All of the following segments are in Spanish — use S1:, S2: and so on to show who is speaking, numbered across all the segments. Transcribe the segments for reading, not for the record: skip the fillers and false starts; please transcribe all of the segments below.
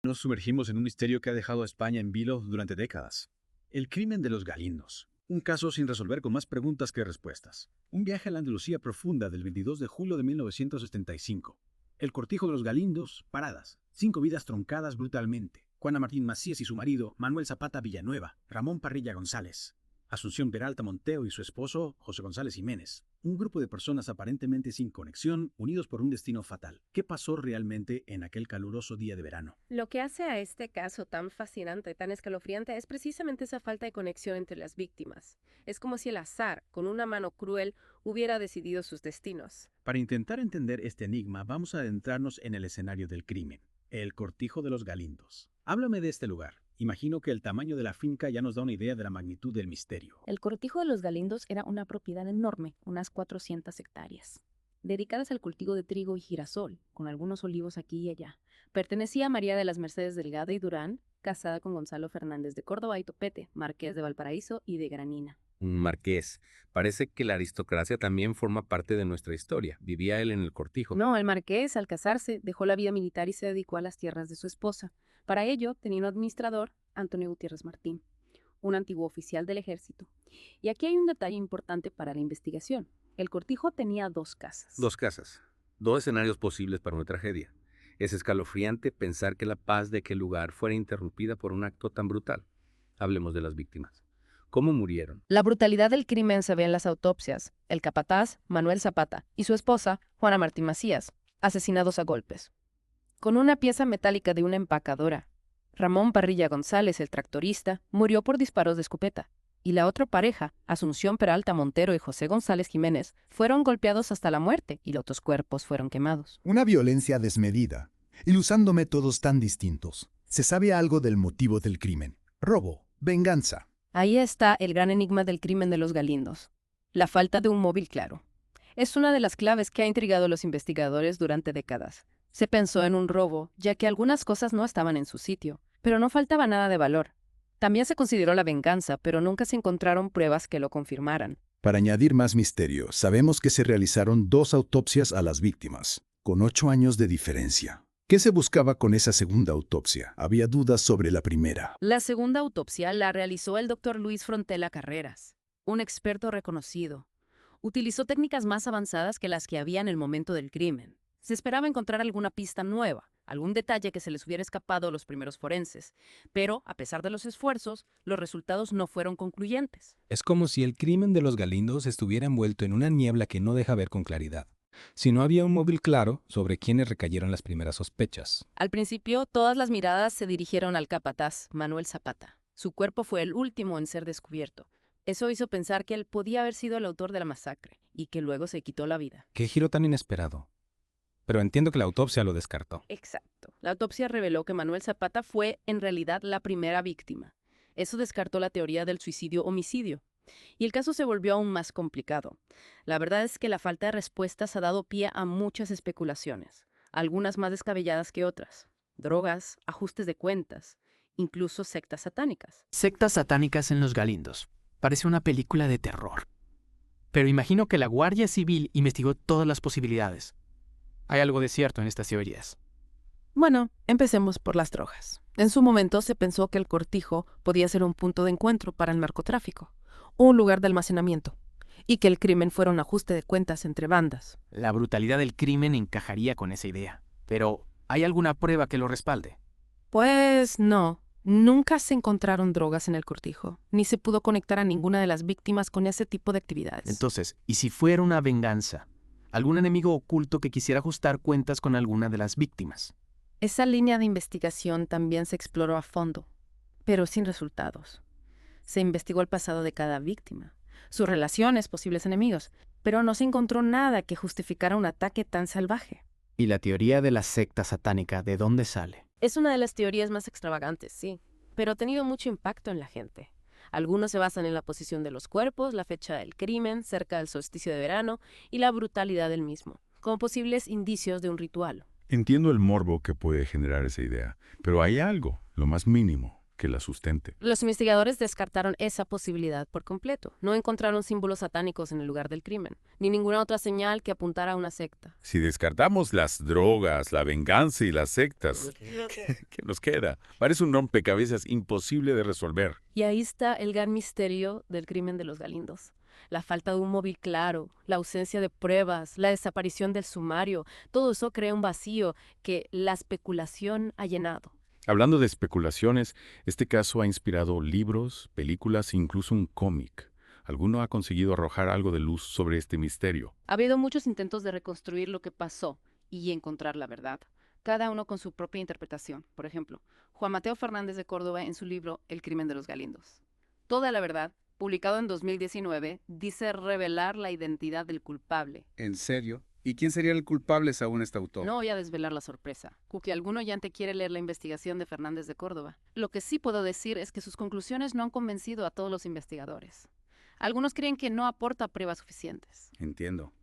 S1: Nos sumergimos en un misterio que ha dejado a España en vilo durante décadas. El crimen de los Galindos. Un caso sin resolver con más preguntas que respuestas. Un viaje a la Andalucía profunda del 22 de julio de 1975. El cortijo de los Galindos, paradas. 5 vidas truncadas brutalmente. Juana Martín Macías y su marido, Manuel Zapata Villanueva. Ramón Parrilla González. Asunción Peralta Monteo y su esposo, José González Jiménez. Un grupo de personas aparentemente sin conexión, unidos por un destino fatal. ¿Qué pasó realmente en aquel caluroso día de verano?
S2: Lo que hace a este caso tan fascinante, tan escalofriante, es precisamente esa falta de conexión entre las víctimas. Es como si el azar, con una mano cruel, hubiera decidido sus destinos.
S1: Para intentar entender este enigma, vamos a adentrarnos en el escenario del crimen, el cortijo de los Galindos. Háblame de este lugar. Imagino que el tamaño de la finca ya nos da una idea de la magnitud del misterio.
S3: El cortijo de los Galindos era una propiedad enorme, unas 400 hectáreas, dedicadas al cultivo de trigo y girasol, con algunos olivos aquí y allá. Pertenecía a María de las Mercedes Delgado y Durán, casada con Gonzalo Fernández de Córdoba y Topete, marqués de Valparaíso y de Granina.
S4: Un marqués. Parece que la aristocracia también forma parte de nuestra historia. Vivía él en el cortijo.
S3: No, el marqués, al casarse, dejó la vida militar y se dedicó a las tierras de su esposa. Para ello, tenía un administrador, Antonio Gutiérrez Martín, un antiguo oficial del ejército. Y aquí hay un detalle importante para la investigación. El cortijo tenía 2 casas.
S4: 2 casas. 2 escenarios posibles para una tragedia. Es escalofriante pensar que la paz de aquel lugar fuera interrumpida por un acto tan brutal. Hablemos de las víctimas. ¿Cómo murieron?
S2: La brutalidad del crimen se ve en las autopsias. El capataz, Manuel Zapata, y su esposa, Juana Martín Macías, asesinados a golpes. Con una pieza metálica de una empacadora. Ramón Parrilla González, el tractorista, murió por disparos de escopeta. Y la otra pareja, Asunción Peralta Montero y José González Jiménez, fueron golpeados hasta la muerte y los otros cuerpos fueron quemados.
S5: Una violencia desmedida y usando métodos tan distintos. ¿Se sabe algo del motivo del crimen? Robo, venganza.
S2: Ahí está el gran enigma del crimen de los Galindos. La falta de un móvil claro. Es una de las claves que ha intrigado a los investigadores durante décadas. Se pensó en un robo, ya que algunas cosas no estaban en su sitio, pero no faltaba nada de valor. También se consideró la venganza, pero nunca se encontraron pruebas que lo confirmaran.
S5: Para añadir más misterio, sabemos que se realizaron 2 autopsias a las víctimas, con 8 años de diferencia. ¿Qué se buscaba con esa segunda autopsia? Había dudas sobre la primera.
S2: La segunda autopsia la realizó el doctor Luis Frontela Carreras, un experto reconocido. Utilizó técnicas más avanzadas que las que había en el momento del crimen. Se esperaba encontrar alguna pista nueva, algún detalle que se les hubiera escapado a los primeros forenses, pero, a pesar de los esfuerzos, los resultados no fueron concluyentes.
S6: Es como si el crimen de los Galindos estuviera envuelto en una niebla que no deja ver con claridad. Si no había un móvil claro sobre quiénes recayeron las primeras sospechas.
S2: Al principio, todas las miradas se dirigieron al capataz, Manuel Zapata. Su cuerpo fue el último en ser descubierto. Eso hizo pensar que él podía haber sido el autor de la masacre y que luego se quitó la vida.
S6: Qué giro tan inesperado. Pero entiendo que la autopsia lo descartó.
S2: Exacto. La autopsia reveló que Manuel Zapata fue, en realidad, la primera víctima. Eso descartó la teoría del suicidio-homicidio. Y el caso se volvió aún más complicado. La verdad es que la falta de respuestas ha dado pie a muchas especulaciones, algunas más descabelladas que otras. Drogas, ajustes de cuentas, incluso sectas satánicas.
S7: Sectas satánicas en los Galindos. Parece una película de terror. Pero imagino que la Guardia Civil investigó todas las posibilidades. Hay algo de cierto en estas teorías.
S2: Bueno, empecemos por las drogas. En su momento se pensó que el cortijo podía ser un punto de encuentro para el narcotráfico, un lugar de almacenamiento, y que el crimen fuera un ajuste de cuentas entre bandas.
S7: La brutalidad del crimen encajaría con esa idea. Pero, ¿hay alguna prueba que lo respalde?
S2: Pues no. Nunca se encontraron drogas en el cortijo, ni se pudo conectar a ninguna de las víctimas con ese tipo de actividades.
S7: Entonces, ¿y si fuera una venganza? ¿Algún enemigo oculto que quisiera ajustar cuentas con alguna de las víctimas?
S2: Esa línea de investigación también se exploró a fondo, pero sin resultados. Se investigó el pasado de cada víctima, sus relaciones, posibles enemigos, pero no se encontró nada que justificara un ataque tan salvaje.
S7: ¿Y la teoría de la secta satánica de dónde sale?
S2: Es una de las teorías más extravagantes, sí, pero ha tenido mucho impacto en la gente. Algunos se basan en la posición de los cuerpos, la fecha del crimen, cerca del solsticio de verano y la brutalidad del mismo, como posibles indicios de un ritual.
S8: Entiendo el morbo que puede generar esa idea, pero hay algo, lo más mínimo, que la sustente.
S2: Los investigadores descartaron esa posibilidad por completo. No encontraron símbolos satánicos en el lugar del crimen, ni ninguna otra señal que apuntara a una secta.
S8: Si descartamos las drogas, la venganza y las sectas, ¿qué nos queda? Parece un rompecabezas imposible de resolver.
S2: Y ahí está el gran misterio del crimen de los Galindos. La falta de un móvil claro, la ausencia de pruebas, la desaparición del sumario, todo eso crea un vacío que la especulación ha llenado.
S8: Hablando de especulaciones, este caso ha inspirado libros, películas e incluso un cómic. ¿Alguno ha conseguido arrojar algo de luz sobre este misterio?
S2: Ha habido muchos intentos de reconstruir lo que pasó y encontrar la verdad, cada uno con su propia interpretación. Por ejemplo, Juan Mateo Fernández de Córdoba en su libro El crimen de los Galindos. Toda la verdad, publicado en 2019, dice revelar la identidad del culpable.
S9: ¿En serio? ¿Y quién sería el culpable según este autor?
S2: No voy a desvelar la sorpresa. Cookie, alguno ya te quiere leer la investigación de Fernández de Córdoba. Lo que sí puedo decir es que sus conclusiones no han convencido a todos los investigadores. Algunos creen que no aporta pruebas suficientes.
S9: Entiendo.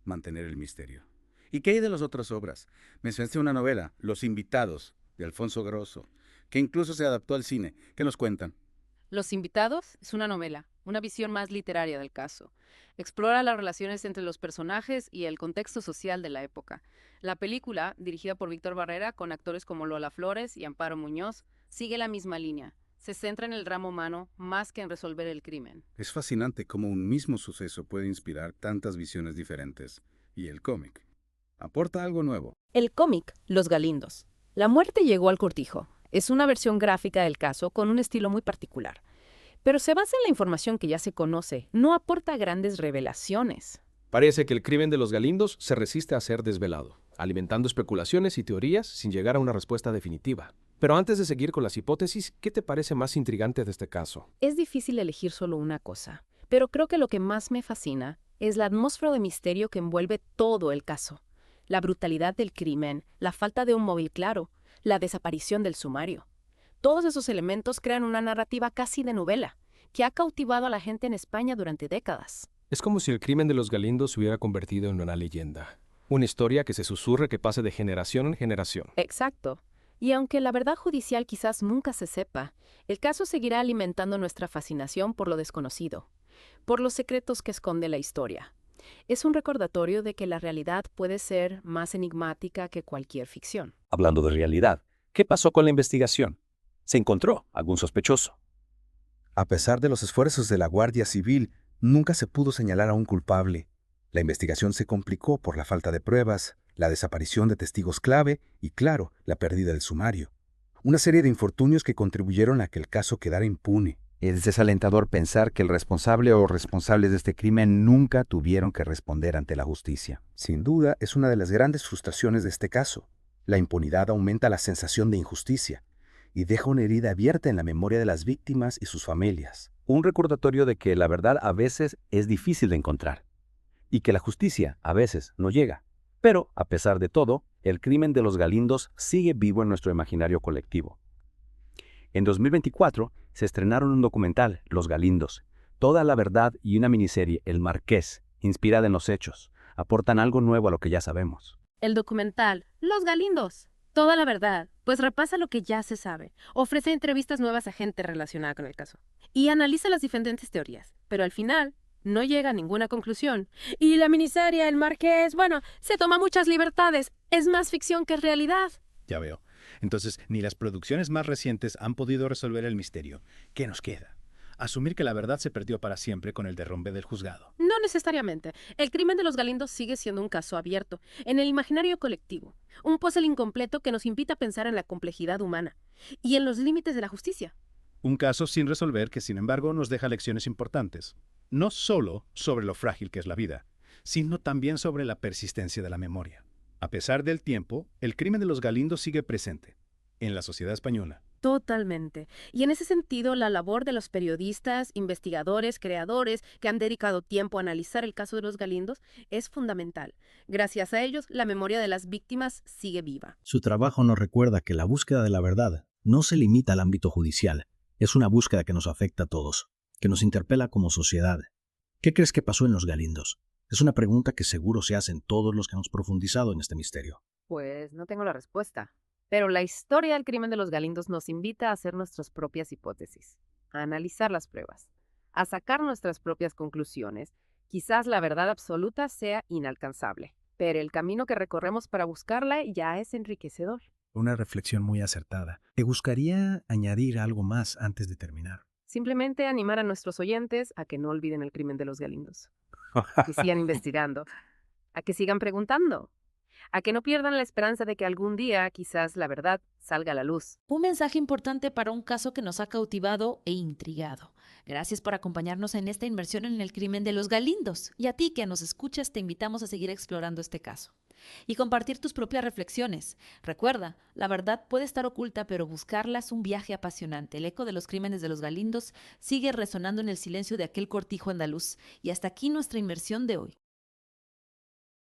S9: Mantener el misterio. ¿Y qué hay de las otras obras? Mencionaste una novela, Los Invitados, de Alfonso Grosso, que incluso se adaptó al cine. ¿Qué nos cuentan?
S2: Los Invitados es una novela, una visión más literaria del caso. Explora las relaciones entre los personajes y el contexto social de la época. La película, dirigida por Víctor Barrera, con actores como Lola Flores y Amparo Muñoz, sigue la misma línea. Se centra en el drama humano más que en resolver el crimen.
S9: Es fascinante cómo un mismo suceso puede inspirar tantas visiones diferentes. Y el cómic aporta algo nuevo.
S3: El cómic Los Galindos. La muerte llegó al cortijo. Es una versión gráfica del caso con un estilo muy particular. Pero se basa en la información que ya se conoce, no aporta grandes revelaciones.
S10: Parece que el crimen de los Galindos se resiste a ser desvelado, alimentando especulaciones y teorías sin llegar a una respuesta definitiva. Pero antes de seguir con las hipótesis, ¿qué te parece más intrigante de este caso?
S3: Es difícil elegir solo una cosa, pero creo que lo que más me fascina es la atmósfera de misterio que envuelve todo el caso. La brutalidad del crimen, la falta de un móvil claro, la desaparición del sumario. Todos esos elementos crean una narrativa casi de novela, que ha cautivado a la gente en España durante décadas.
S10: Es como si el crimen de los Galindos se hubiera convertido en una leyenda. Una historia que se susurra que pase de generación en generación.
S3: Exacto. Y aunque la verdad judicial quizás nunca se sepa, el caso seguirá alimentando nuestra fascinación por lo desconocido, por los secretos que esconde la historia. Es un recordatorio de que la realidad puede ser más enigmática que cualquier ficción.
S11: Hablando de realidad, ¿qué pasó con la investigación? ¿Se encontró algún sospechoso?
S12: A pesar de los esfuerzos de la Guardia Civil, nunca se pudo señalar a un culpable. La investigación se complicó por la falta de pruebas, la desaparición de testigos clave y, claro, la pérdida del sumario. Una serie de infortunios que contribuyeron a que el caso quedara impune.
S13: Es desalentador pensar que el responsable o responsables de este crimen nunca tuvieron que responder ante la justicia.
S12: Sin duda, es una de las grandes frustraciones de este caso. La impunidad aumenta la sensación de injusticia y deja una herida abierta en la memoria de las víctimas y sus familias.
S11: Un recordatorio de que la verdad a veces es difícil de encontrar y que la justicia a veces no llega. Pero, a pesar de todo, el crimen de los Galindos sigue vivo en nuestro imaginario colectivo. En 2024 se estrenaron un documental, Los Galindos, toda la verdad, y una miniserie, El Marqués, inspirada en los hechos. Aportan algo nuevo a lo que ya sabemos.
S3: El documental Los Galindos, toda la verdad, pues repasa lo que ya se sabe, ofrece entrevistas nuevas a gente relacionada con el caso y analiza las diferentes teorías, pero al final no llega a ninguna conclusión. Y la miniserie El Marqués, bueno, se toma muchas libertades, es más ficción que realidad.
S1: Ya veo. Entonces, ni las producciones más recientes han podido resolver el misterio. ¿Qué nos queda? Asumir que la verdad se perdió para siempre con el derrumbe del juzgado.
S3: No necesariamente. El crimen de los Galindos sigue siendo un caso abierto, en el imaginario colectivo. Un puzzle incompleto que nos invita a pensar en la complejidad humana y en los límites de la justicia.
S1: Un caso sin resolver que, sin embargo, nos deja lecciones importantes. No solo sobre lo frágil que es la vida, sino también sobre la persistencia de la memoria. A pesar del tiempo, el crimen de los Galindos sigue presente en la sociedad española.
S3: Totalmente. Y en ese sentido, la labor de los periodistas, investigadores, creadores que han dedicado tiempo a analizar el caso de los Galindos es fundamental. Gracias a ellos, la memoria de las víctimas sigue viva.
S14: Su trabajo nos recuerda que la búsqueda de la verdad no se limita al ámbito judicial. Es una búsqueda que nos afecta a todos, que nos interpela como sociedad. ¿Qué crees que pasó en los Galindos? Es una pregunta que seguro se hacen todos los que hemos profundizado en este misterio.
S2: Pues no tengo la respuesta. Pero la historia del crimen de los Galindos nos invita a hacer nuestras propias hipótesis, a analizar las pruebas, a sacar nuestras propias conclusiones. Quizás la verdad absoluta sea inalcanzable, pero el camino que recorremos para buscarla ya es enriquecedor.
S14: Una reflexión muy acertada. ¿Te gustaría añadir algo más antes de terminar?
S2: Simplemente animar a nuestros oyentes a que no olviden el crimen de los Galindos, a que sigan investigando, a que sigan preguntando, a que no pierdan la esperanza de que algún día quizás la verdad salga a la luz.
S15: Un mensaje importante para un caso que nos ha cautivado e intrigado. Gracias por acompañarnos en esta inmersión en el crimen de los Galindos. Y a ti que nos escuchas te invitamos a seguir explorando este caso y compartir tus propias reflexiones. Recuerda, la verdad puede estar oculta, pero buscarla es un viaje apasionante. El eco de los crímenes de los Galindos sigue resonando en el silencio de aquel cortijo andaluz. Y hasta aquí nuestra inmersión de hoy.